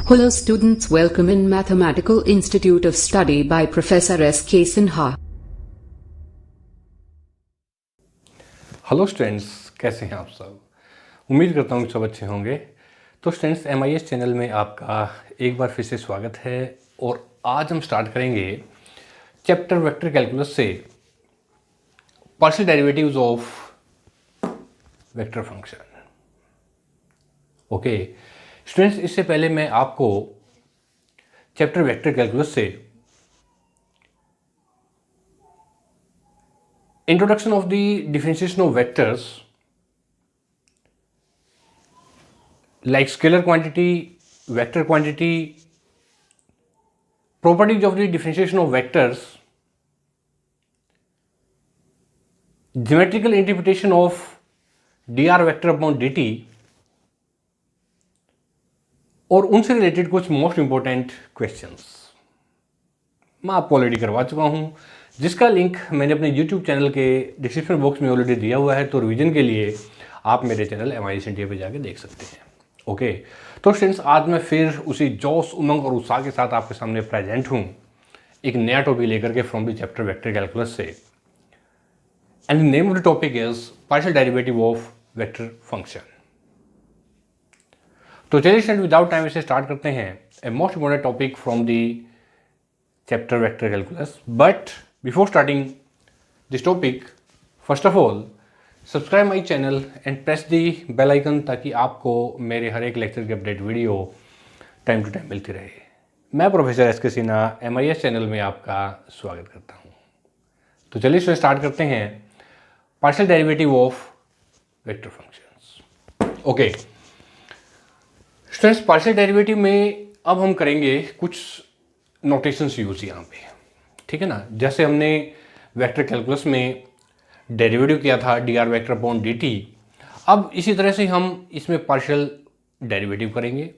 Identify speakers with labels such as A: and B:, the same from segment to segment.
A: Hello students, welcome in Mathematical Institute of Study by Professor S.K. Sinha.
B: Hello students, कैसे हैं आप सब। उम्मीद करता हूँ कि सब अच्छे होंगे। तो स्टूडेंट्स, MIS चैनल में आपका एक बार फिर से स्वागत है और आज हम स्टार्ट करेंगे चैप्टर वेक्टर कैलकुलस से partial derivatives of vector function. Okay students, इससे पहले मैं आपको चैप्टर वेक्टर कैलकुलस से introduction of the differentiation of vectors like scalar quantity, vector quantity, properties of the differentiation of vectors, geometrical interpretation of dr vector upon dt और उनसे related कुछ most important questions मैं आपको already करवा चुका हूं, जिसका लिंक मैंने अपने यूट्यूब चैनल के डिस्क्रिप्शन बॉक्स में ऑलरेडी दिया हुआ है। तो रिवीजन के लिए आप मेरे चैनल MIS इंडिया पे जाके देख सकते हैं। ओके तो स्टूडेंट्स, आज मैं फिर उसी जोश, उमंग और उत्साह के साथ आपके सामने प्रेजेंट हूं एक नया टॉपिक लेकर के from the chapter vector calculus से। And the name of the topic is partial derivative of vector function. तो चलिए स्टूडेंट, विदाउट टाइम इसे स्टार्ट करते हैं। A most important topic from the chapter vector calculus. But before starting this topic, first of all subscribe my channel and press the bell icon, ताकि आपको मेरे हर एक लेक्चर की update video time to time मिलती रहे। मैं professor SK Sinha MIS channel में आपका स्वागत करता हूं। तो चलिए इसमें स्टार्ट करते हैं partial derivative of vector functions. Okay students, partial derivative में अब हम करेंगे कुछ नोटेशंस यूज यहाँ पे, ठीक है ना। जैसे हमने वेक्टर कैलकुलस में डेरिवेटिव किया था dr वेक्टर अपॉन dt, अब इसी तरह से हम इसमें पार्शियल डेरिवेटिव करेंगे।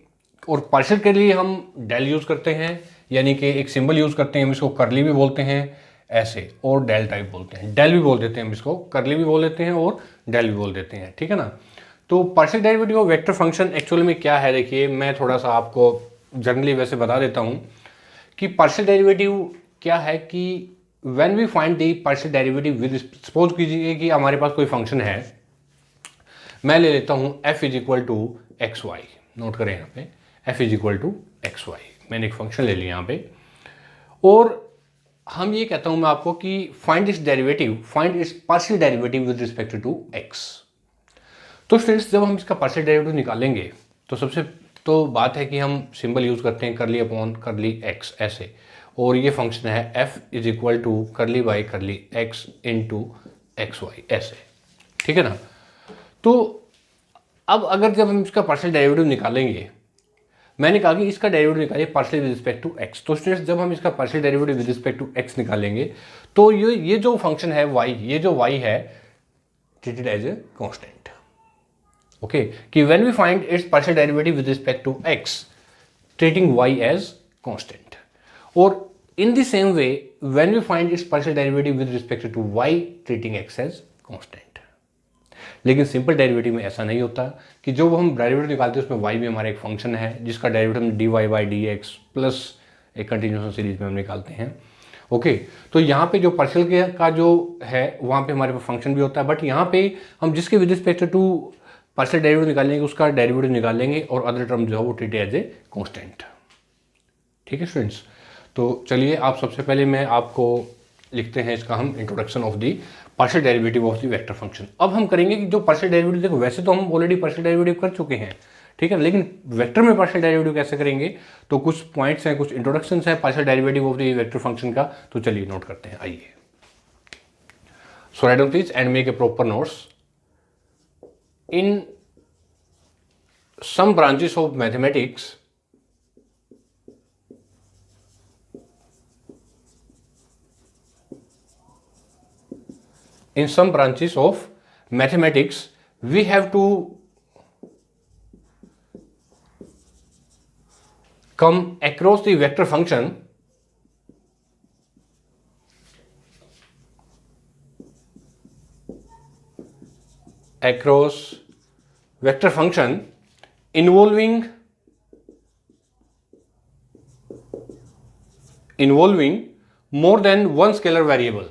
B: और पार्शियल के लिए हम डेल यूज़ करते हैं, यानी कि एक सिंबल यूज़ करते हैं, हम इसको करली भी बोलते हैं ऐसे, और डेल टाइप बोलते हैं, डेल भी बोल देते हैं, हम इसको करली भी बोल देते हैं और डेल भी बोल देते हैं, ठीक है ना। तो partial derivative of vector function actual में क्या है, देखिए मैं थोड़ा सा आपको जनरली वैसे बता देता हूँ कि पार्शियल डेरिवेटिव क्या है कि when we find the partial derivative with, suppose कीजिए कि हमारे पास कोई फंक्शन है, मैं ले लेता हूं f is equal to X Y. Note करें यहाँ पे f is equal to X Y, मैंने एक फंक्शन ले लिया यहाँ पे, और हम ये कहता हूं मैं आपको कि find its derivative, find its partial derivative with respect to x। तो स्टूडेंट्स, जब हम इसका पार्शियल डेरिवेटिव निकालेंगे तो सबसे तो बात है कि हम सिंबल यूज करते हैं करली अपॉन करली x ऐसे, और ये फंक्शन है f is equal to curly by curly x into X Y ऐसे, ठीक है ना। तो अब अगर जब हम इसका पार्शियल डेरिवेटिव निकालेंगे, मैंने कहा कि इसका डेरिवेटिव निकालिए partial with respect to x। तो स्टूडेंट्स, जब हम इसका partial derivative with respect to x निकालेंगे तो ये जो फंक्शन है y, ये जो y है treated as a constant. Okay कि when we find its partial derivative with respect to x, treating y as constant, और in the same way when we find its partial derivative with respect to y, treating x as constant। लेकिन simple derivative में ऐसा नहीं होता कि जो हम derivative निकालते हैं उसमें y भी हमारा एक फंक्शन है, जिसका डेरिवेटिव हम dy बाई dx प्लस एक कंटिन्यूएशन सीरीज में हम निकालते हैं। ओके तो यहाँ पे जो पार्शियल का जो है वहाँ पे हमारे पास फंक्शन भी होता है, बट यहाँ पे हम जिसके with respect to partial derivative निकालेंगे उसका डेरिवेटिव निकालेंगे और अदर टर्म जो है वो ट्रीट एज ए कॉन्स्टेंट, ठीक है स्टूडेंट्स। तो चलिए, आप सबसे पहले मैं आपको लिखते हैं इसका हम introduction of the partial derivative of the vector function. अब हम करेंगे कि जो पार्शियल डेरिवेटिव, देखो वैसे तो हम ऑलरेडी पार्शियल डेरिवेटिव कर चुके हैं, ठीक है, लेकिन वेक्टर में पार्शियल डेरिवेटिव कैसे करेंगे, तो कुछ पॉइंट्स हैं, कुछ इंट्रोडक्शंस है partial derivative of the vector function का। तो चलिए नोट करते हैं, आइए। So write down please and make a proper notes. In some branches of mathematics, in some branches of mathematics we have to come across the vector function involving involving more than one scalar variable,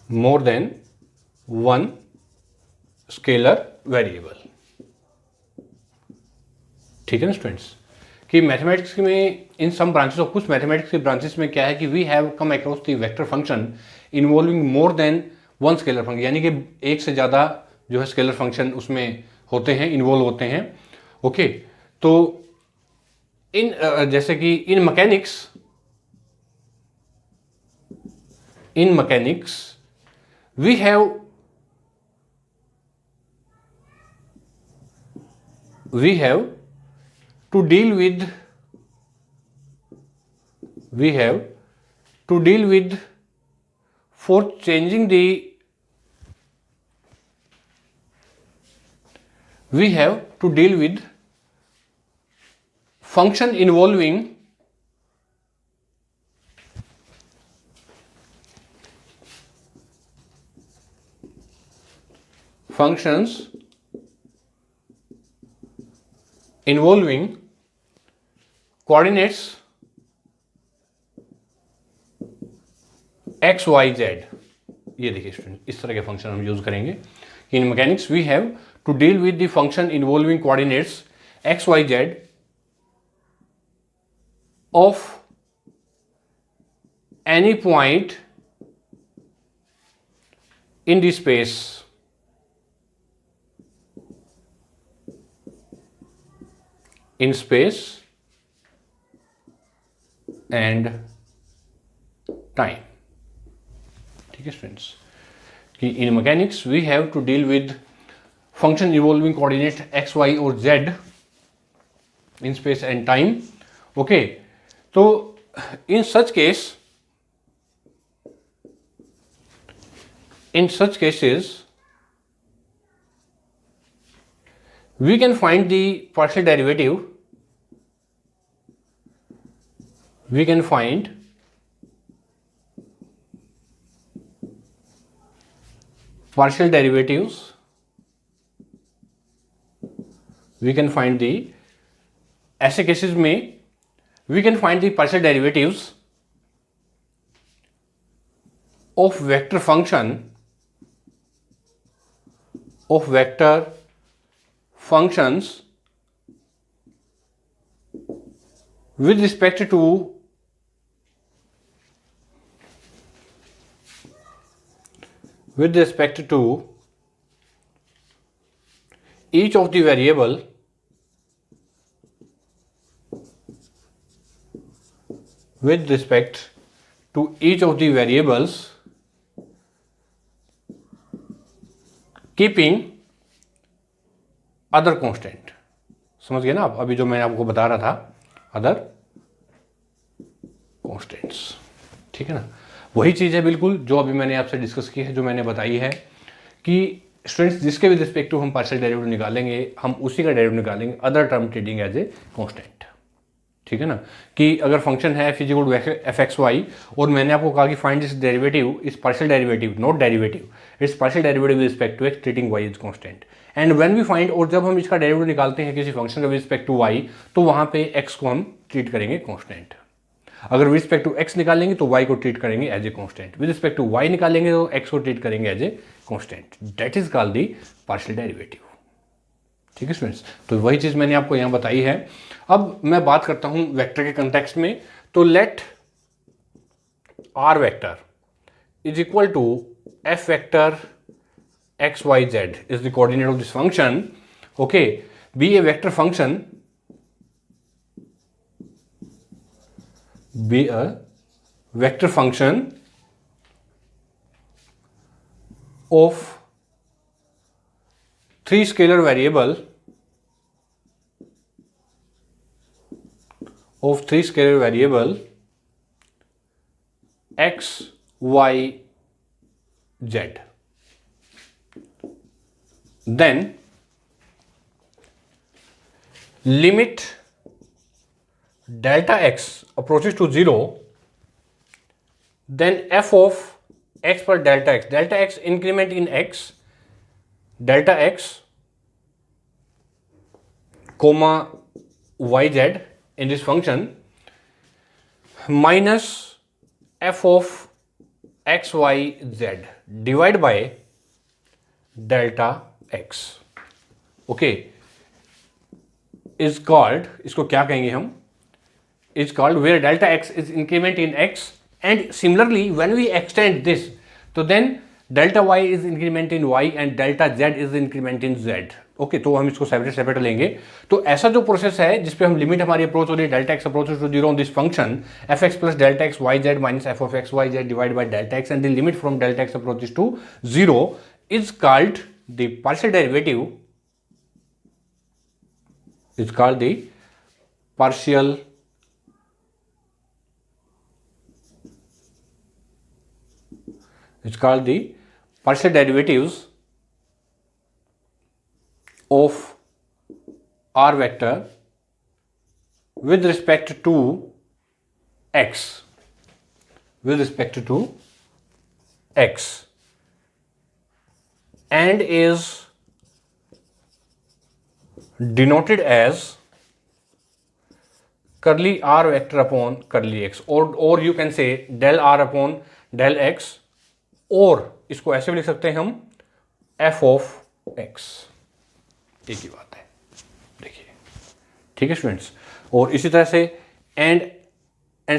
B: more than one scalar variable. ठीक है ना students, कि mathematics में इन some branches और कुछ mathematics के branches में क्या है कि we have come across the vector function involving more than one scalar function, यानी कि एक से ज़्यादा जो है स्केलर फंक्शन उसमें होते हैं, इन्वॉल्व होते हैं. ओके, तो इन जैसे कि in mechanics we have to deal with for changing the we have to deal with function involving functions involving coordinates x y z. ये देखिए स्टूडेंट, इस तरह के फंक्शन हम यूज करेंगे. In mechanics we have to deal with the function involving coordinates x y z of any point in the space and time. ठीक है students, कि in mechanics we have to deal with function involving coordinate x y और z in space and time. Okay, तो in such cases we can find the partial derivative, we can find partial derivatives, we can find the ऐसे cases में we can find the partial derivatives of vector functions with respect to each of the variable with respect to each of the variables keeping other constant. समझ गए ना आप, अभी जो मैं आपको बता रहा था अदर कॉन्स्टेंट्स. ठीक है ना, वही चीज़ है बिल्कुल जो अभी मैंने आपसे डिस्कस की है, जो मैंने बताई है कि स्टूडेंट्स जिसके भी रिस्पेक्ट टू हम पार्शियल डेरिवेटिव निकालेंगे, हम उसी का डेरिवेटिव निकालेंगे other term treating as a constant. ठीक है ना, कि अगर फंक्शन है f equal to F x Y और मैंने आपको कहा कि find this derivative is partial derivative, not derivative, it's partial derivative with respect to X treating y is constant. And when we find, और जब हम इसका डेरिवेटिव निकालते हैं किसी फंक्शन का विद रिस्पेक्ट टू y, तो वहां पे x को हम ट्रीट करेंगे कांस्टेंट. अगर विद रिस्पेक्ट टू x निकालेंगे तो y को ट्रीट करेंगे as a constant, with respect to y निकालेंगे तो x को ट्रीट करेंगे as a constant. That is called the partial derivative. ठीक है स्टूडेंट्स, तो वही चीज़ मैंने आपको यहाँ बताई है. अब मैं बात करता हूँ वेक्टर के कंटेक्स्ट में. तो let R vector is equal to F vector x Y Z is the coordinate of this function. Okay, be a vector function, be a vector function of three scalar variable x, y, z. Then limit delta x approaches to 0, then f of x per delta x increment in x, delta x comma yz in this function minus f of x y z divide by delta x, okay, is called, इसको क्या कहेंगे हम, is called where delta x is increment in x and similarly when we extend this, तो then delta y is increment in y and delta z is increment in z. Okay, तो हम इसको separate लेंगे. तो ऐसा जो process है जिसपे हम लिमिट हमारी अप्रोच हो रही है delta X approaches to zero on this function F X plus delta X Y Z minus F of x Y Z divide by delta X and the limit from delta X approaches to zero is called the partial derivative, is called the partial derivatives of r vector with respect to x, and is denoted as curly r vector upon curly x, or you can say del r upon del x, और इसको ऐसे भी लिख सकते हैं हम f of x. एक ही बात है, देखिए, ठीक है स्टूडेंट्स. और इसी तरह से and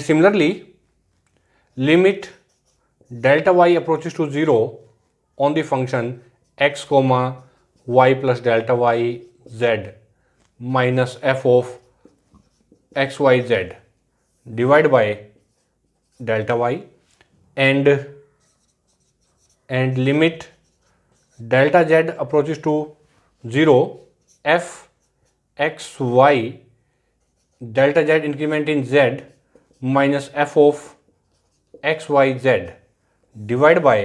B: similarly limit delta y approaches to zero on the function x comma y plus delta y z minus f of x y z divide by delta y and limit delta z approaches to zero f x y delta z increment in z minus f of x y z divide by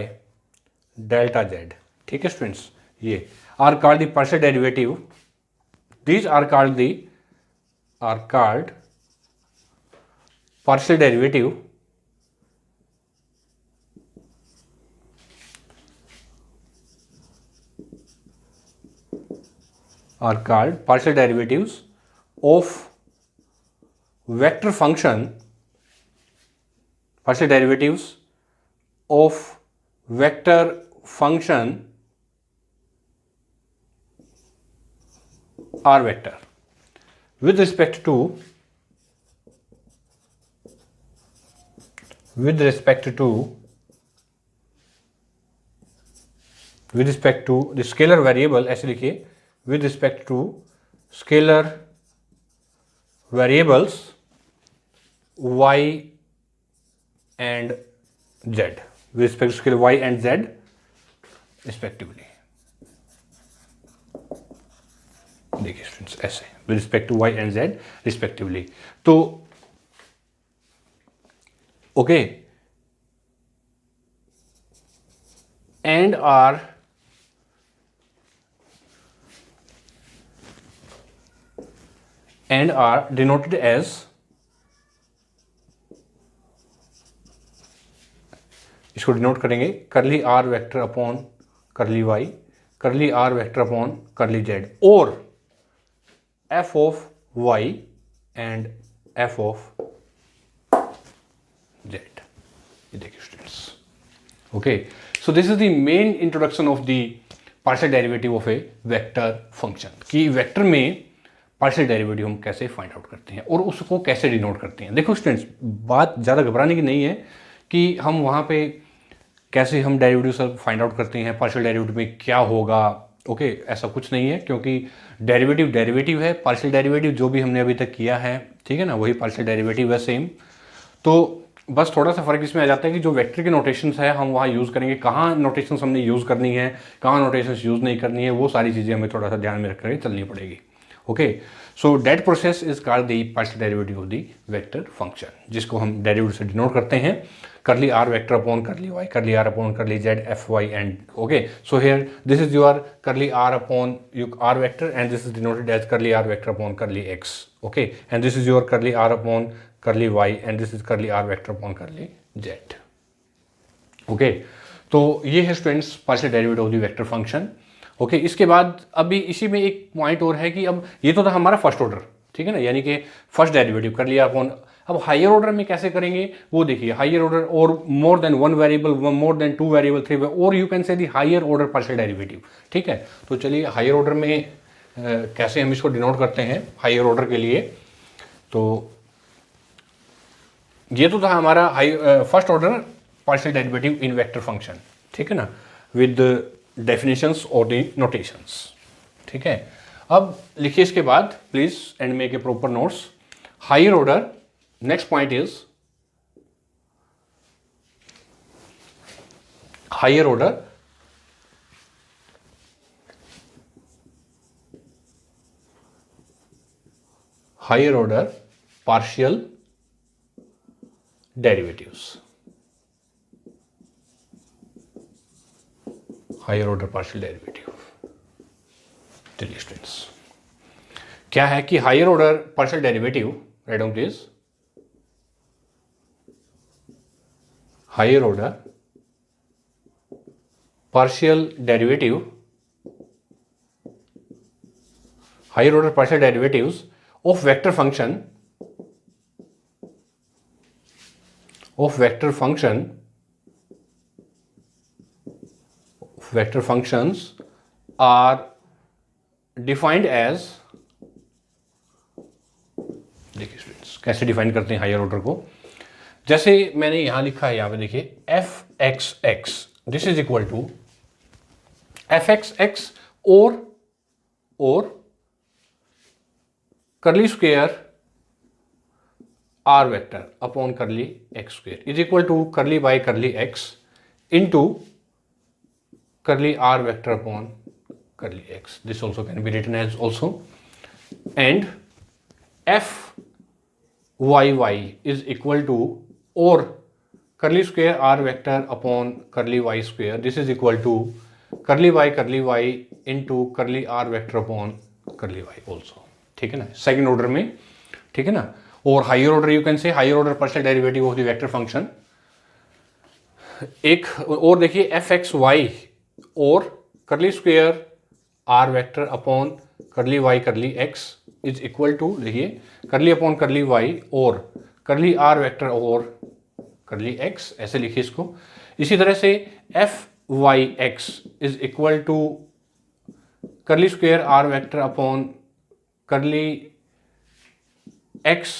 B: delta z. ठीक है students, ये are called the partial derivative. These are called partial derivative are called partial derivatives of vector function, partial derivatives of vector function r vector with respect to the scalar variable, ऐसे लिखिए, with respect to scalar variables y and z, with respect to scalar y and z respectively. देखिए students, ऐसे with respect to y and z respectively. तो ओके, and are denoted as इसको denote करेंगे curly r vector upon curly y, curly r vector upon curly z, और f of y and f of z. ये देखिए students, okay, so this is the main introduction of the partial derivative of a vector function, कि vector में partial derivative हम कैसे find out करते हैं और उसको कैसे डिनोट करते हैं. देखो स्टूडेंट्स, बात ज़्यादा घबराने की नहीं है कि हम वहाँ पे कैसे हम डेरिवेटिव सब फाइंड आउट करते हैं, पार्शियल डेरिवेटिव में क्या होगा. ओके, ऐसा कुछ नहीं है, क्योंकि डेरिवेटिव है. पार्शियल डेरिवेटिव जो भी हमने अभी तक किया है, ठीक है ना, वही पार्शियल डेरिवेटिव है सेम. तो बस थोड़ा सा फर्क इसमें आ जाता है कि जो वेक्टर के नोटेशंस है हम वहाँ यूज़ करेंगे, कहाँ नोटेशंस हमने यूज़ करनी है, कहाँ नोटेशंस यूज़ नहीं करनी है, वो सारी चीज़ें हमें थोड़ा सा ध्यान में रख कर चलनी पड़ेगी. Okay, so that process is called the partial derivative of the vector function, जिसको हम डेरिवेटिव से डिनोट करते हैं curly r vector upon curly y, curly r upon curly z, f y and. Okay, so here this is your curly r upon r vector and this is denoted as curly r vector upon curly x. Okay, and this is your curly r upon curly Y and this is curly r vector upon curly z. Okay, तो ये है students partial derivative of the vector function. Okay, इसके बाद अभी इसी में एक point और है कि अब ये तो था हमारा फर्स्ट ऑर्डर, ठीक है ना, यानी कि फर्स्ट डेरिवेटिव कर लिया अपॉन। अब हायर ऑर्डर में कैसे करेंगे वो देखिए, हायर ऑर्डर और more than one variable, more than two variable, three, और you can say the higher order partial derivative. ठीक है, तो चलिए हायर ऑर्डर में कैसे हम इसको डिनोट करते हैं हायर ऑर्डर के लिए। तो ये तो था हमारा first order partial derivative in vector function. ठीक है ना, विद डेफिनेशंस और द नोटेशंस। ठीक है, अब लिखिए इसके बाद please and make a proper notes. Higher order, next point is higher order partial derivatives, higher order partial derivative। चलिए स्टूडेंट्स, क्या है कि higher order partial derivative, right down please, higher order partial derivative, higher order partial derivatives of vector function, vector functions are defined as, देखिए students कैसे define करते हैं higher order को। जैसे मैंने यहां लिखा है, यहां पे देखिए F x x, this is equal to F x x और curly square r vector upon curly x square is equal to curly by curly x into curly r vector upon curly x. This also can be written as also, and f y y is equal to और curly square r vector upon curly y square, this is equal to curly y into curly r vector upon curly Y also. ठीक है ना, second order में। ठीक है ना, और higher order you can say higher order partial derivative of the vector function. एक और देखिए एफ एक्स वाई और curly square r vector upon curly y curly x is equal to, देखिए करली अपॉन करली वाई और करली r vector और करली x, ऐसे लिखिए इसको। इसी तरह से f y x is equal to curly square r vector upon curly x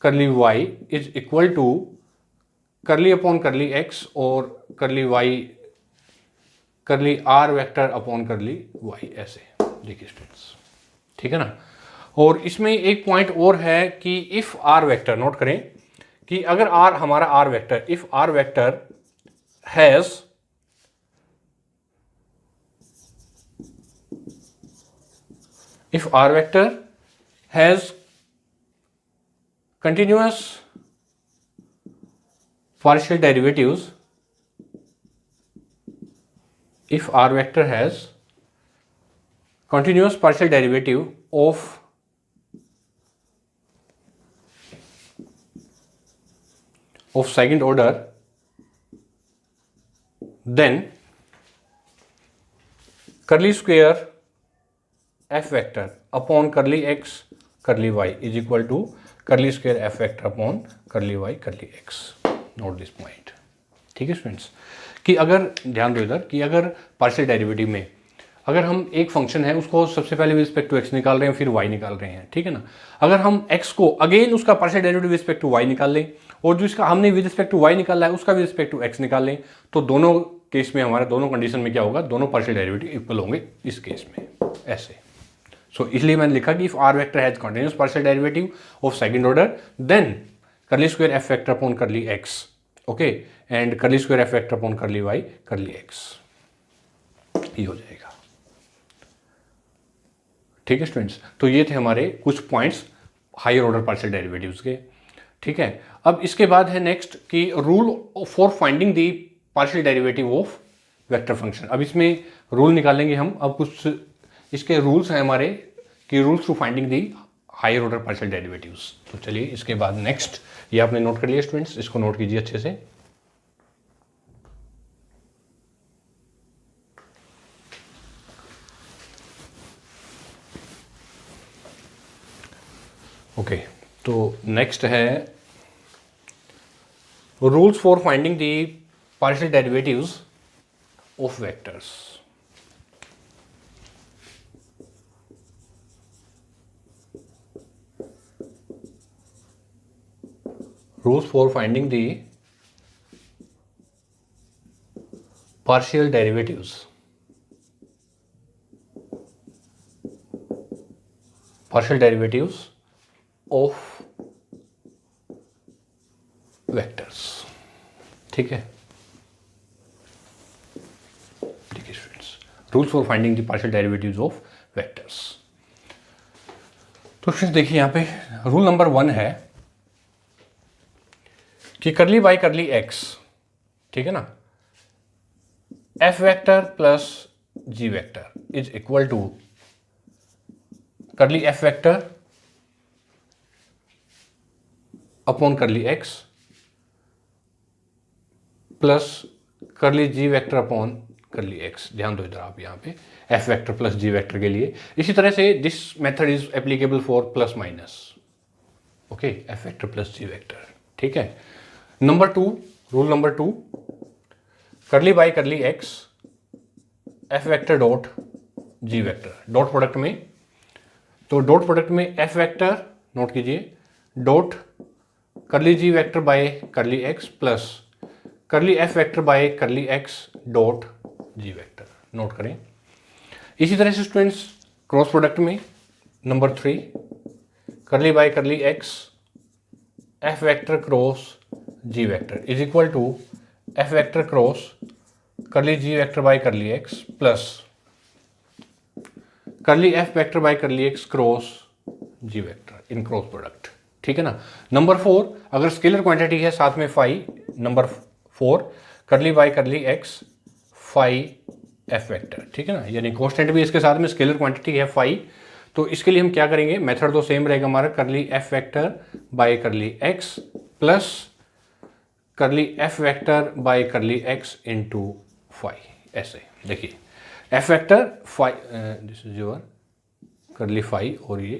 B: curly Y is equal to curly upon curly x और curly y curly r vector upon curly y, ऐसे देखिए students. ठीक है ना, और इसमें एक point और है कि इफ आर वेक्टर, नोट करें कि अगर आर हमारा r vector, if r vector has if R vector has continuous partial derivatives, if R vector has continuous partial derivative of second order, then curly square f vector upon curly x curly y is equal to curly square f vector upon curly y curly x। Note this point. ठीक है students, कि अगर ध्यान दो इधर कि अगर partial derivative में अगर हम एक फंक्शन है उसको सबसे पहले विद रिस्पेक्ट टू x निकाल रहे हैं, फिर y निकाल रहे हैं। ठीक है ना, अगर हम x को अगेन उसका partial derivative with respect to y निकाल लें और जो इसका हमने विद रिस्पेक्ट टू y निकाला है उसका विद रिस्पेक्ट टू x निकाल लें, तो दोनों केस में हमारे दोनों कंडीशन में क्या होगा, दोनों पार्शियल डेरिवेटिव इक्वल होंगे इस केस में, ऐसे। सो इसलिए मैंने लिखा कि if r vector has continuous partial derivative of second order, then curly square f vector upon curly x, okay, and curly square f vector upon curly y curly x, ये हो जाएगा। ठीक है स्टूडेंट्स, तो ये थे हमारे कुछ points higher order partial derivatives के। ठीक है, अब इसके बाद है नेक्स्ट कि rule for finding the partial derivative of vector function. अब इसमें रूल निकालेंगे हम। अब कुछ इसके रूल्स हैं हमारे कि rules to finding the higher order partial derivatives. तो चलिए इसके बाद नेक्स्ट, ये आपने नोट कर लिया स्टूडेंट्स, इसको नोट कीजिए अच्छे से। ओके, तो नेक्स्ट है rules for finding the partial derivatives of vectors. Rules for finding the partial derivatives of vectors। ठीक है, देखिए students, rules for finding the partial derivatives of vectors. तो स्टूडेंट्स देखिए यहाँ पे रूल नंबर 1 है कि करली बाई करली एक्स, ठीक है ना, f vector plus g vector is equal to curly F vector upon curly x plus curly g vector upon curly x. ध्यान दो इधर आप यहाँ पे f vector plus g vector के लिए। इसी तरह से this method is applicable for plus minus. Okay, f vector plus g vector. ठीक है, number 2, rule number 2, curly by curly x f vector dot g vector dot product में। तो dot product में एफ वेक्टर नोट कीजिए dot curly g vector by curly x plus curly F vector by curly x dot g vector, note करें। इसी तरह से students cross product में number 3, curly by curly x f vector cross g vector is equal to F vector cross curly g vector by curly x plus curly F vector by curly x cross g vector in cross product. ठीक है ना। Number 4, अगर scalar quantity है साथ में phi, number 4 करली by curly x phi F vector. ठीक है ना, यानी कांस्टेंट भी इसके साथ में स्केलर क्वांटिटी है फाई। तो इसके लिए हम क्या करेंगे, मेथड तो सेम रहेगा हमारा, curly F vector by curly x plus curly F vector by curly x into phi. ऐसे देखिए f vector phi, this is your curly phi और ये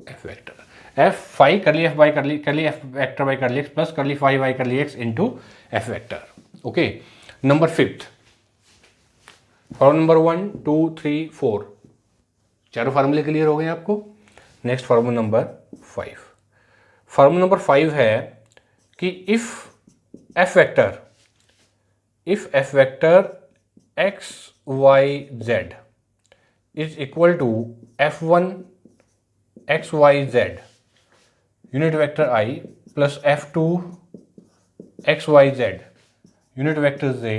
B: f vector f phi curly f by curly F vector by curly x plus curly phi by curly x into f vector. Okay, number 5, formula number 1, 2, 3, 4, चारों फार्मूले clear हो गए आपको। Next formula number 5, formula number 5 है कि if f vector x Y Z is equal to f1 x Y z unit vector i plus f2 x Y z unit vector j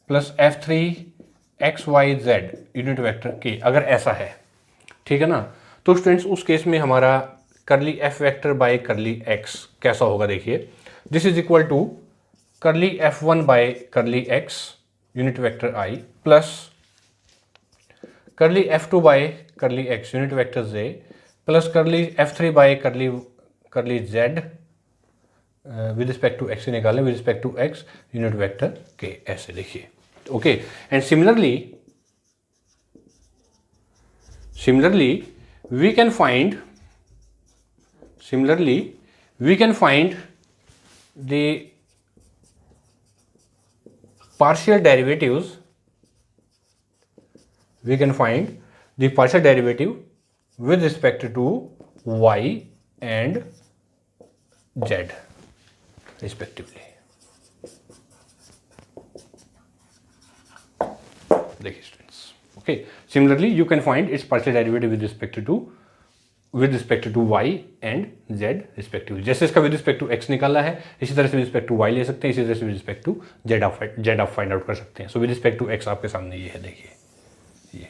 B: plus f3 x Y z unit vector k, अगर ऐसा है, ठीक है ना, तो students उस case में हमारा curly F vector by curly x कैसा होगा देखिए, दिस इज इक्वल टू करली f1 by curly x unit vector i plus curly f2 by curly x unit vector j plus curly f3 by curly z with respect to x निकालें, with respect to x unit vector k। ऐसे देखिए। Okay, and similarly we can find the partial derivatives, we can find the partial derivative with respect to y and z respectively। देखिए students, okay, similarly you can find its partial derivative with respect to y and z respectively. जैसे इसका with respect to x निकाला है, इसी तरह से with respect to y ले सकते हैं, इसी तरह से विद रिस्पेक्ट टू z आप फाइंड आउट कर सकते हैं। So with respect to x आपके सामने ये है, देखिए ये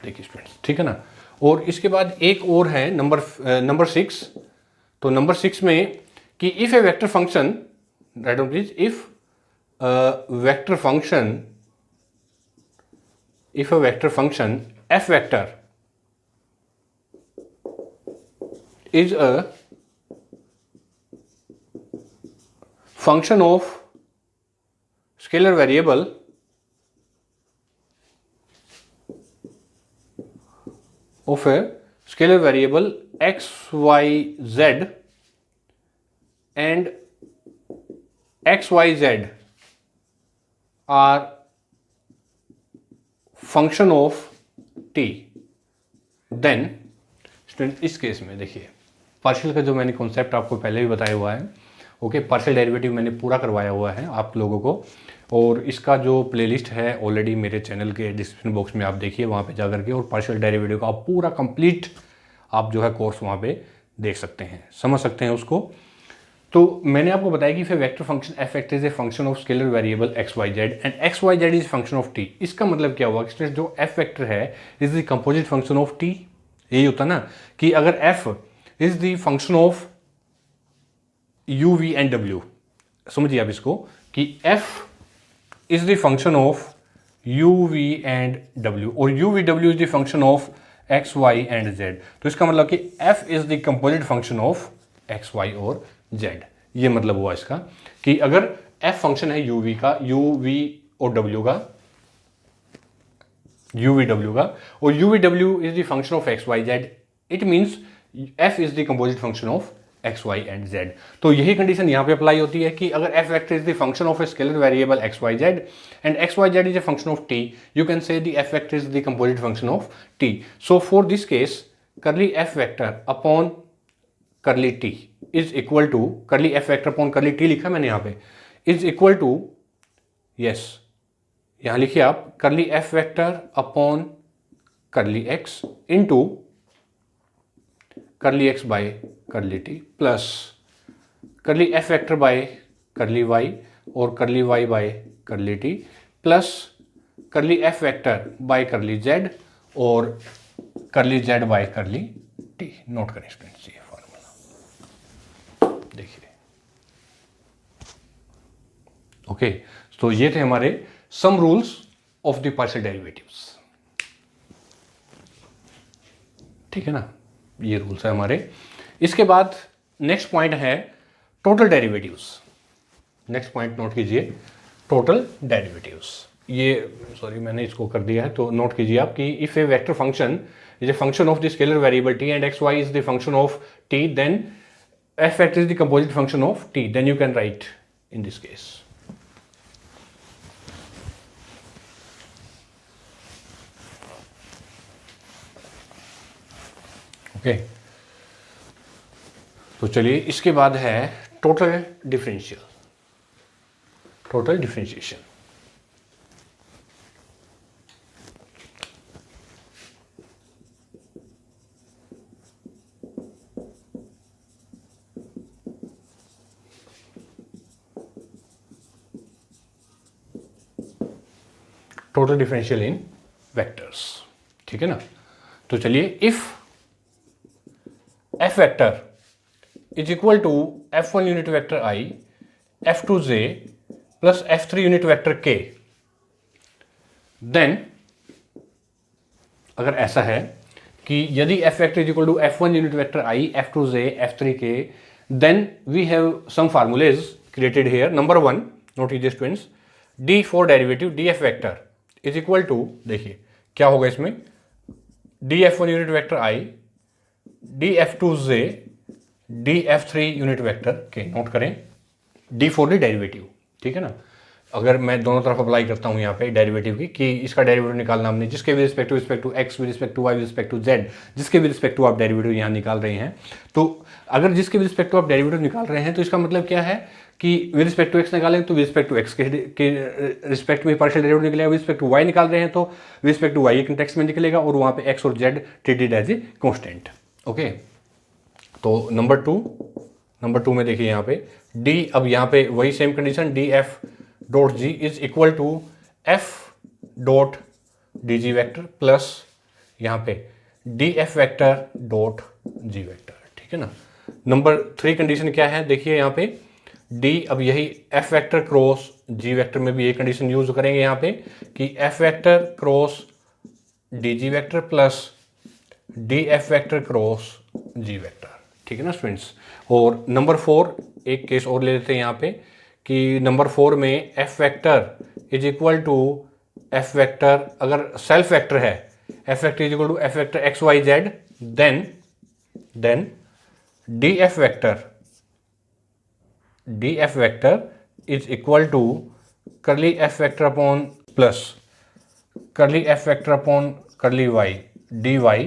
B: देखिए स्टूडेंट्स, ठीक है ना। और इसके बाद एक और है नंबर 6। तो नंबर 6 में कि if a vector function, right down please, if vector function f vector is a function of scalar variable scalar variable x, y, z and x, y, z are function of t, then student इस case में देखिए partial का जो मैंने concept आपको पहले भी बताया हुआ है, ओके, पार्शियल डेरिवेटिव मैंने पूरा करवाया हुआ है आप लोगों को, और इसका जो प्लेलिस्ट है ऑलरेडी मेरे चैनल के डिस्क्रिप्शन बॉक्स में आप देखिए वहाँ पे जा करके, और पार्शियल डेरिवेटिव का आप पूरा कंप्लीट आप जो है कोर्स वहाँ पे देख सकते हैं, समझ सकते हैं उसको। तो मैंने आपको बताया कि फिर vector function f vector is a function of scalar variable x Y z and x Y Z is function of t. इसका मतलब क्या हुआ कि जो एफ वेक्टर है is the composite function of t. यही होता ना कि अगर f is the function of u v and डब्ल्यू, समझिए आप इसको कि f is the function of u v and डब्ल्यू और यू वी डब्ल्यू is the function of x y and z. तो इसका मतलब कि f is the composite function of x Y और जेड। ये मतलब हुआ इसका कि अगर एफ फंक्शन है यू वी का, यू वी और डब्ल्यू का, यू वी डब्ल्यू का, और यू वी डब्ल्यू is the function of x Y z, it means f is the composite function of x y and z. तो यही कंडीशन यहां पे अप्लाई होती है कि अगर f vector is the function of a scalar variable x Y z and x Y Z is a function of t, you can say the f vector is the composite function of t. So for this case curly F vector upon curly t is equal to, curly F vector upon curly t लिखा मैंने यहां पे, is equal to, yes यहां लिखिए आप curly F vector upon curly x into curly x by curly t plus curly F vector by curly y और curly y by curly t plus curly F vector by curly z और curly z by curly t. Note करें students ये formula, देखिए okay. तो ये थे हमारे some rules of the partial derivatives, ठीक है ना, ये रूल्स है हमारे। इसके बाद नेक्स्ट पॉइंट है total derivatives. Next point note कीजिए, टोटल डेरिवेटिव्स। ये सॉरी मैंने इसको कर दिया है, तो नोट कीजिए आप कि if a vector function is a function of the scalar variable t and x y is the function of t, then f vector is the composite function of t, then you can write in this case. Okay तो चलिए इसके बाद है total differential, total differentiation. Total differential in vectors, ठीक है ना। तो चलिए if f vector is equal to f1 unit vector I, f2 j plus f3 unit vector k, then अगर ऐसा है कि यदि f vector is equal to f1 unit vector I, f2 j, f3 k, then we have some formulas created here. Number one, note कीजिए students, d for derivative df vector is equal to, देखिए क्या होगा इसमें, df1 unit vector I, df2 j, df3 unit vector के, note करें d for the derivative, ठीक है ना। अगर मैं दोनों तरफ अप्लाई करता हूं यहाँ पे डेरिवेटिव की कि इसका डेरिवेटिव निकालना हमने, जिसके भी respect to x, with respect to y, with respect to z, जिसके भी रिस्पेक्ट टू आप डेरिवेटिव यहाँ निकाल रहे हैं, तो अगर जिसके भी रिस्पेक्ट टू आप डेरिवेटिव निकाल रहे हैं तो इसका मतलब क्या है कि विद रिस्पेक्ट टू x निकालें तो विद रिस्पेक्ट टू x के रिस्पेक्ट में पार्शियल डेरिवेटिव निकलेगा, विद रिस्पेक्ट टू y निकाल रहे हैं तो विद रिस्पेक्ट टू y एक कंटेक्स्ट में निकलेगा और वहाँ पे x और z treated as a constant. Okay तो नंबर टू में देखिए यहाँ पे d, अब यहाँ पे वही same condition, d f dot g is equal to f dot d g vector plus यहाँ पे D F vector dot G vector, ठीक है ना। नंबर थ्री कंडीशन क्या है, देखिए यहाँ पे d, अब यही f vector cross g vector में भी ये कंडीशन यूज करेंगे यहाँ पे कि f vector cross dg vector plus df vector cross g vector, ठीक है ना स्टूडेंट्स। और नंबर फोर एक केस और ले लेते हैं यहाँ पे कि नंबर फोर में f vector is equal to f vector, अगर सेल्फ वेक्टर है f vector is equal to F vector x Y z, then d f vector is equal to curly F vector upon plus curly F vector upon curly y d y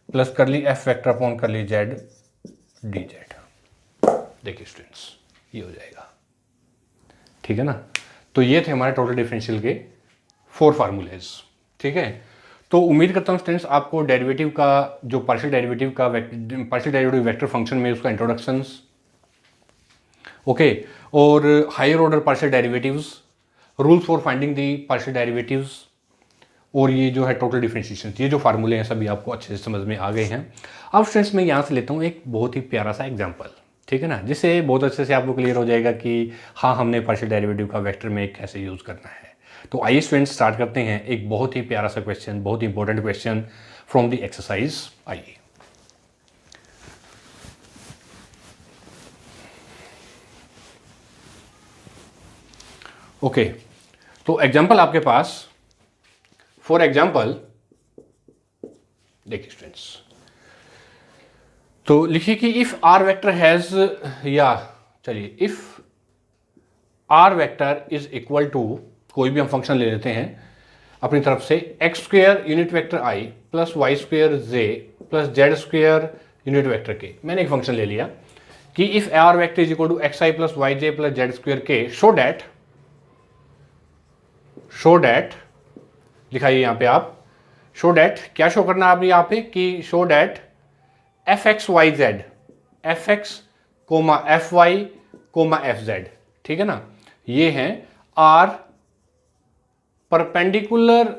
B: plus curly F vector upon curly z d z. देखिए students, ये हो जाएगा, ठीक है ना। तो ये थे हमारे टोटल डिफरेंशियल के 4 फार्मूलेज, ठीक है। तो उम्मीद करता हूँ स्टूडेंट्स आपको डेरिवेटिव का जो पार्शियल डेरिवेटिव वेक्टर फंक्शन में उसका इंट्रोडक्शंस, ओके, और higher order partial derivatives, rules for finding the partial derivatives, और ये जो है टोटल डिफरेंशिएशन, ये जो फार्मूले हैं सभी आपको अच्छे से समझ में आ गए हैं। अब स्टूडेंट्स मैं यहाँ से लेता हूँ एक बहुत ही प्यारा सा एग्जाम्पल, ठीक है ना, जिससे बहुत अच्छे से आपको क्लियर हो जाएगा कि हाँ हमने पार्शियल डेरिवेटिव का वेक्टर में कैसे यूज़ करना है। तो आइए स्टूडेंट्स स्टार्ट करते हैं एक बहुत ही प्यारा सा क्वेश्चन, बहुत ही important question from the exercise. आइए, ओके, तो एग्जाम्पल आपके पास, फॉर एग्जाम्पल देखिए स्टूडेंट्स, तो लिखिए कि इफ आर वेक्टर हैज, या चलिए if r vector is equal to, कोई भी हम फंक्शन ले लेते हैं अपनी तरफ से, x square unit vector i plus y square j plus z square unit vector k. मैंने एक फंक्शन ले लिया कि if r vector is equal to x i plus y j plus z square k, show that लिखाइए यहाँ पे आप, show that, क्या शो करना है आपने यहाँ पे कि show that f x Y z, f x comma f y comma f z, ठीक है ना, ये हैं are perpendicular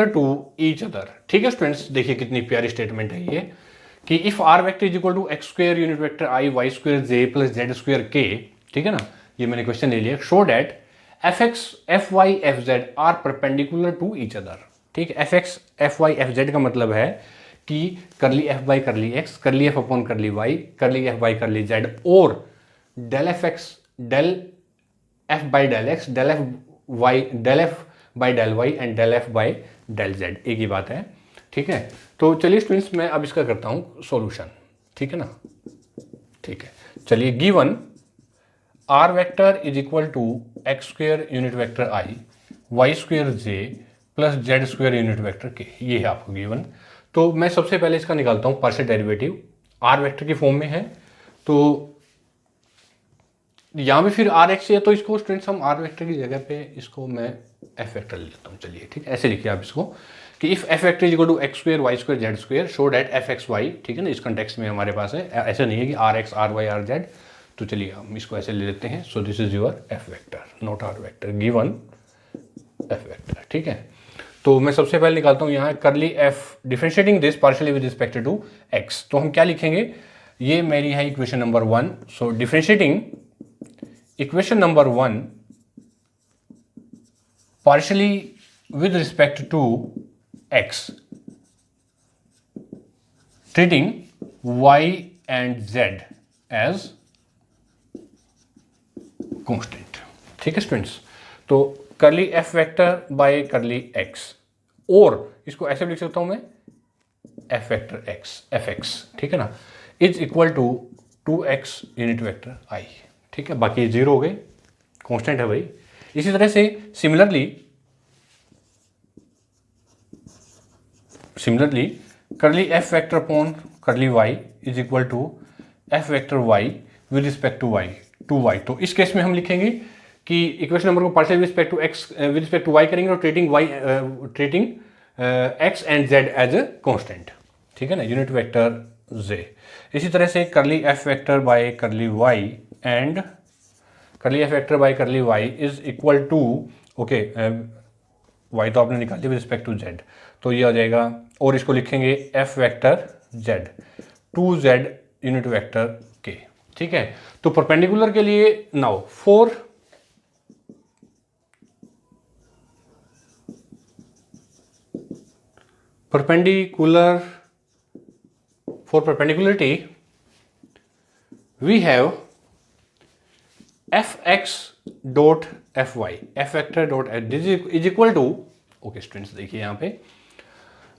B: to each other. ठीक है स्टूडेंट्स, देखिए कितनी प्यारी स्टेटमेंट है ये कि if r vector is equal to x square unit vector i y square j plus z square k, ठीक है ना, ये मैंने क्वेश्चन ले लिया, show that f x f Y f z are perpendicular to each other. ठीक है, f x f Y f z का मतलब है कि curly f by curly x, curly f upon curly y, curly f by curly z, और del f x del f by del x, del f by del y and del f by del z, एक ही बात है। ठीक है, तो चलिए students मैं अब इसका करता हूं सॉल्यूशन, ठीक है ना। ठीक है, चलिए given r vector is equal to x square unit vector i y square j plus z square unit vector k, ये है आपको गिवन। तो मैं सबसे पहले इसका निकालता हूं पार्शियल डेरिवेटिव, आर वेक्टर की फॉर्म में है, तो यहां भी फिर आर एक्स है, तो इसको स्टूडेंट्स हम आर वेक्टर की जगह पे इसको मैं एफ वेक्टर ले लेता हूं। चलिए ठीक है, ऐसे लिखिए आप इसको कि if f vector is equal to x square y square z square, show that f x y, ठीक है ना, इस कंटेक्स्ट में हमारे पास है, ऐसा नहीं है कि r x r y r z. तो चलिए हम इसको ऐसे ले लेते हैं, so this is your f vector not r vector, given f vector. ठीक है, तो मैं सबसे पहले निकालता हूं यहाँ curly F, differentiating this partially with respect to X, तो हम क्या लिखेंगे, ये मेरी है equation number 1। So differentiating equation number 1 partially with respect to x, treating y and z as constant। ठीक है स्टूडेंट्स, तो curly F vector by curly x, और इसको ऐसे लिख सकता हूं मैं f vector x f x, ठीक है ना, is equal to 2x unit vector i. ठीक है, बाकी जीरो हो गए, कांस्टेंट है भाई। इसी तरह से similarly curly F vector upon curly Y is equal to F vector Y with respect to Y. तो इस केस में हम लिखेंगे कि इक्वेशन नंबर को partial with respect to X with respect to Y करेंगे और treating X and Z as a constant, ठीक है ना, यूनिट वेक्टर जे। इसी तरह से curly F vector by curly Y and curly F vector by curly Y is equal to, okay, Y तो आपने निकाल लिया विद रिस्पेक्ट टू जेड, तो ये आ जाएगा, और इसको लिखेंगे F vector Z 2z unit vector के। ठीक है, तो परपेंडिकुलर के लिए now for perpendicularity we have F X dot F Y, F vector dot is equal to, okay students देखिए यहाँ पे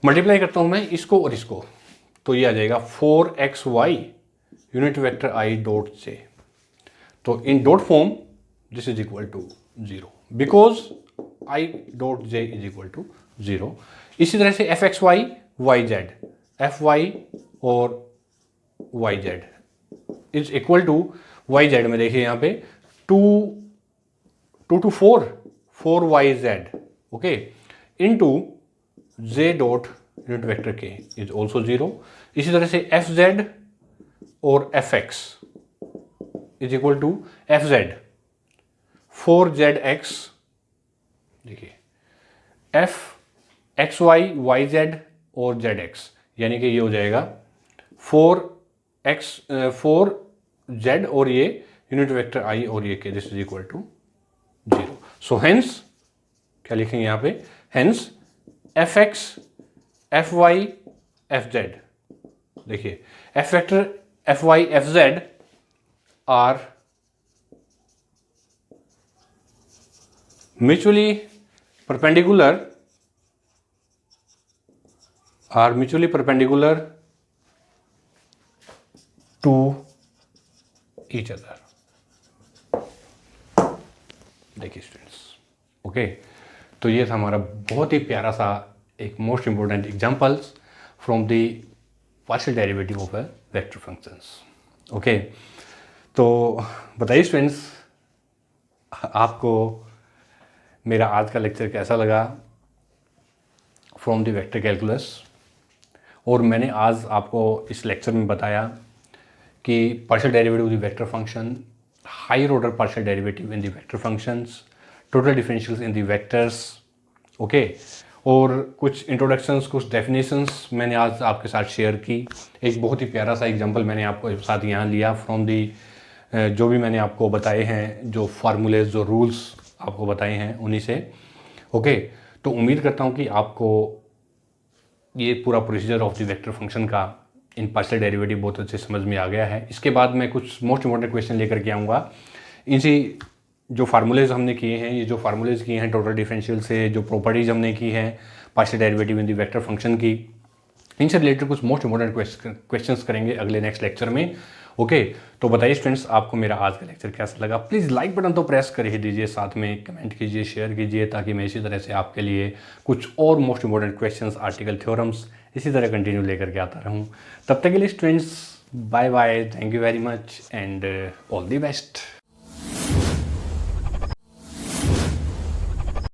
B: मल्टीप्लाई करता हूँ मैं इसको और इसको, तो ये आ जाएगा 4xy unit vector i dot j. तो in dot form this is equal to 0 because i dot j is equal to 0। इसी तरह से f x Y Y z, f y और y Z is equal to y z में देखिए यहाँ पे 2 to 4 y z, okay, into j dot unit vector k is also 0। इसी तरह से एफ जेड और F x is equal to F Z 4zx, देखिए F x Y Y Z और जेड एक्स, यानी कि ये हो जाएगा 4z और ये यूनिट वेक्टर आई और ये k, this is equal to 0। So hence क्या लिखेंगे यहाँ पे, hence f x f Y f z, देखिए f vector f Y f z are mutually perpendicular to each other। देखिए स्टूडेंट्स, ओके, तो ये था हमारा बहुत ही प्यारा सा एक most important examples from the partial derivative of a vector functions. Okay, तो बताइए स्टूडेंट्स आपको मेरा आज का लेक्चर कैसा लगा फ्रॉम द वेक्टर कैलकुलस। और मैंने आज आपको इस लेक्चर में बताया कि partial derivative of the vector function, higher order partial derivative in the vector functions, total differentials in the vectors, okay, और कुछ इंट्रोडक्शंस, कुछ डेफिनेशंस मैंने आज आपके साथ शेयर की। एक बहुत ही प्यारा सा एग्जांपल मैंने आपको साथ यहाँ लिया फ्रॉम दी, जो भी मैंने आपको बताए हैं, जो फार्मूलेज, जो रूल्स आपको बताए हैं उन्हीं से। ओके, तो उम्मीद करता हूँ कि आपको ये पूरा procedure of the vector function का इन पार्शियल डेरिवेटिव बहुत अच्छे समझ में आ गया है। इसके बाद मैं कुछ मोस्ट इंपॉर्टेंट क्वेश्चन लेकर के आऊँगा। इसी जो फार्मूलेज हमने किए हैं, ये जो फार्मूलेज किए हैं टोटल डिफरेंशियल से, जो प्रॉपर्टीज़ हमने की हैं partial derivative in the vector function की, इनसे रिलेटेड कुछ मोस्ट इंपॉर्टेंट क्वेश्चंस करेंगे अगले नेक्स्ट लेक्चर में। ओके, तो बताइए स्टूडेंट्स आपको मेरा आज का लेक्चर कैसा लगा। प्लीज़ लाइक बटन तो प्रेस कर ही दीजिए, साथ में कमेंट कीजिए, शेयर कीजिए, ताकि मैं इसी तरह से आपके लिए कुछ और most important questions, article, theorems इसी तरह कंटिन्यू लेकर के आता रहूँ। तब तक के लिए students bye bye, thank you very much and all the best.